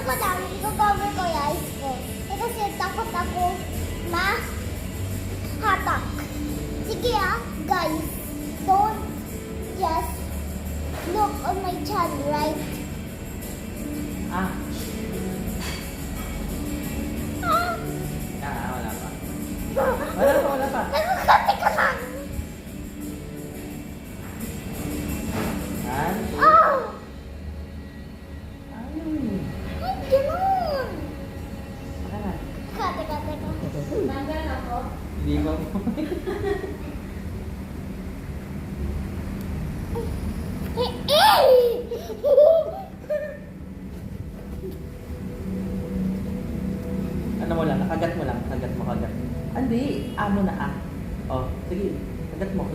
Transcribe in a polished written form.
ko lang, i-cover ko yung eyes ko. Eh, kasi takot ako ma-hatak. Sige guys, don't just look on my chan, right? Ah, Ah! wala pa. Wala pa. Nagkakati ka lang! Yan. Oh! Ay. Ay, ganun! Baka na. Teka. Tanggal ako? Hindi mo. Ano mo lang, kagat mo. Hindi, amo na ah. Oh, sige, kagat mo.